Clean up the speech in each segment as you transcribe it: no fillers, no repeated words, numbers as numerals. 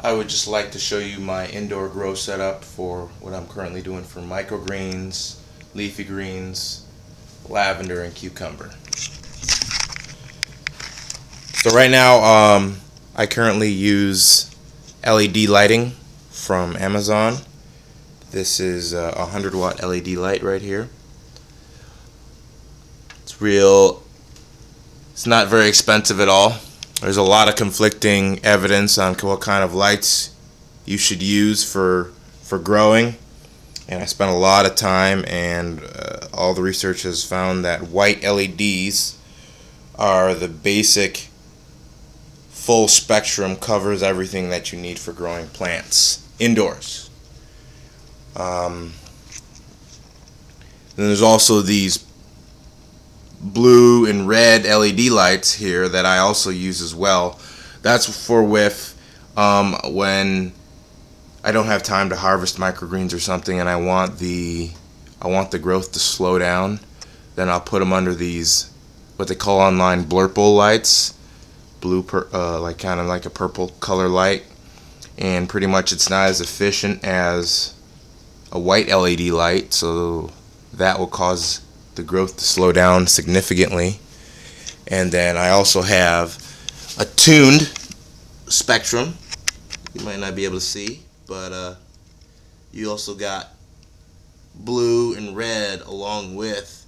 I would just like to show you my indoor grow setup for what I'm currently doing for microgreens, leafy greens, lavender, and cucumber. So right now, I currently use LED lighting from Amazon. This is a 100-watt LED light right here. It's real. It's not very expensive at all. There's a lot of conflicting evidence on what kind of lights you should use for growing, and I spent a lot of time, and all the research has found that white LEDs are the basic full spectrum, covers everything that you need for growing plants indoors. Then there's also these blue and red LED lights here that I also use as well. That's for when I don't have time to harvest microgreens or something, and I want the growth to slow down. Then I'll put them under these what they call online blurple lights, like kind of like a purple color light, and pretty much it's not as efficient as a white LED light, so that will cause the growth to slow down significantly. And then I also have a tuned spectrum. You might not be able to see, but you also got blue and red along with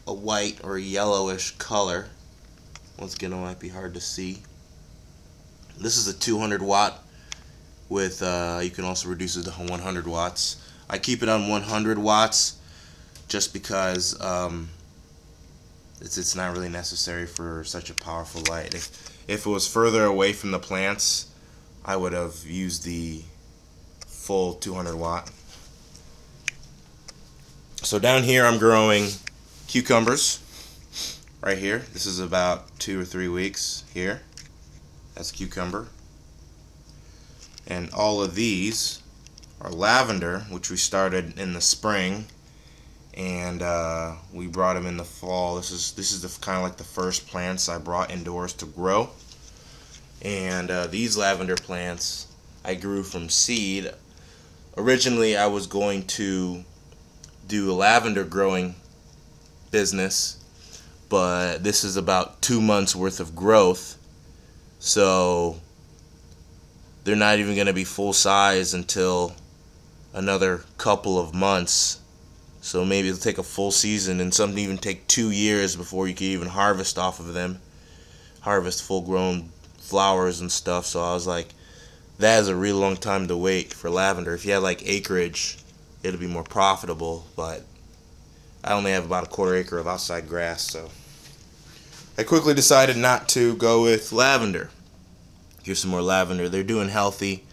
a white or yellowish color. Once again, it might be hard to see. This is a 200 watt with you can also reduce it to 100 watts. I keep it on 100 watts just because it's not really necessary for such a powerful light. If it was further away from the plants, I would have used the full 200 watt. So down here I'm growing cucumbers right here. This is about 2 or 3 weeks here. That's cucumber. And all of these are lavender, which we started in the spring, and we brought them in the fall. This is the kind of like the first plants I brought indoors to grow. And these lavender plants I grew from seed. Originally I was going to do a lavender growing business, but this is about 2 months worth of growth, so they're not even going to be full size until another couple of months. So maybe it'll take a full season, and some even take 2 years before you can even harvest off of them, harvest full grown flowers and stuff. So I was like, that is a really long time to wait for lavender. If you had like acreage, it'll be more profitable, but I only have about a quarter acre of outside grass, so I quickly decided not to go with lavender. Here's some more lavender. They're doing healthy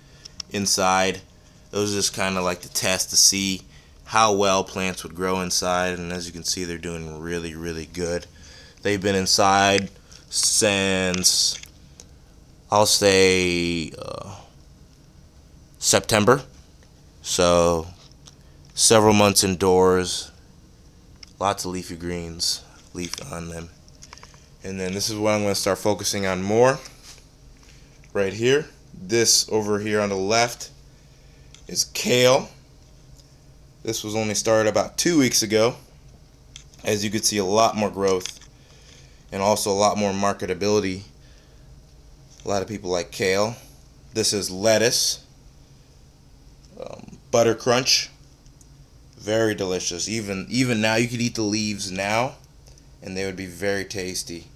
inside. Those are just kind of like the test to see how well plants would grow inside, and as you can see, they're doing really, really good. They've been inside since, I'll say, September. So several months indoors, lots of leafy greens, leaf on them. And then this is what I'm going to start focusing on more right here. This over here on the left is kale. This was only started about 2 weeks ago. As you can see, a lot more growth and also a lot more marketability. A lot of people like kale. This is lettuce, butter crunch, very delicious. Even now, you could eat the leaves now, and they would be very tasty.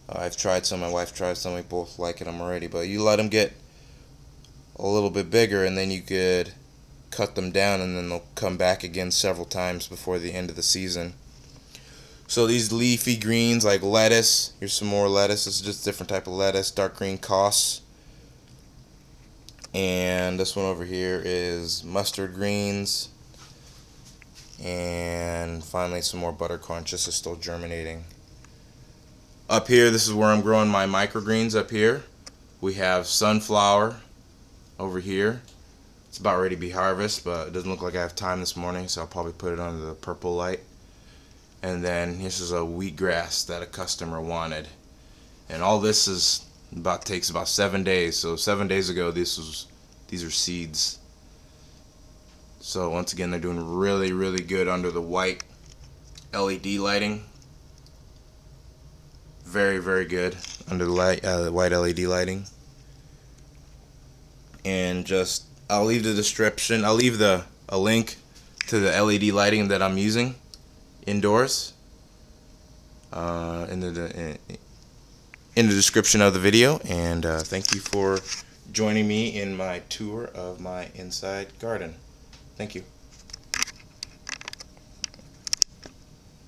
I've tried some. My wife tried some. We both like them already. But you let them get a little bit bigger, and then you could cut them down, and then they'll come back again several times before the end of the season. So these leafy greens like lettuce, here's some more lettuce. This is just a different type of lettuce, dark green cos. And this one over here is mustard greens. And finally some more butter crunch. This is still germinating. Up here, this is where I'm growing my microgreens up here. We have sunflower over here. It's about ready to be harvested, but it doesn't look like I have time this morning, so I'll probably put it under the purple light. And then this is a wheatgrass that a customer wanted. And all this is takes about 7 days. So 7 days ago, these are seeds. So once again, they're doing really, really good under the white LED lighting. Very, very good under the white LED lighting. And just, I'll leave the description. I'll leave a link to the LED lighting that I'm using indoors in the description of the video. And thank you for joining me in my tour of my inside garden. Thank you.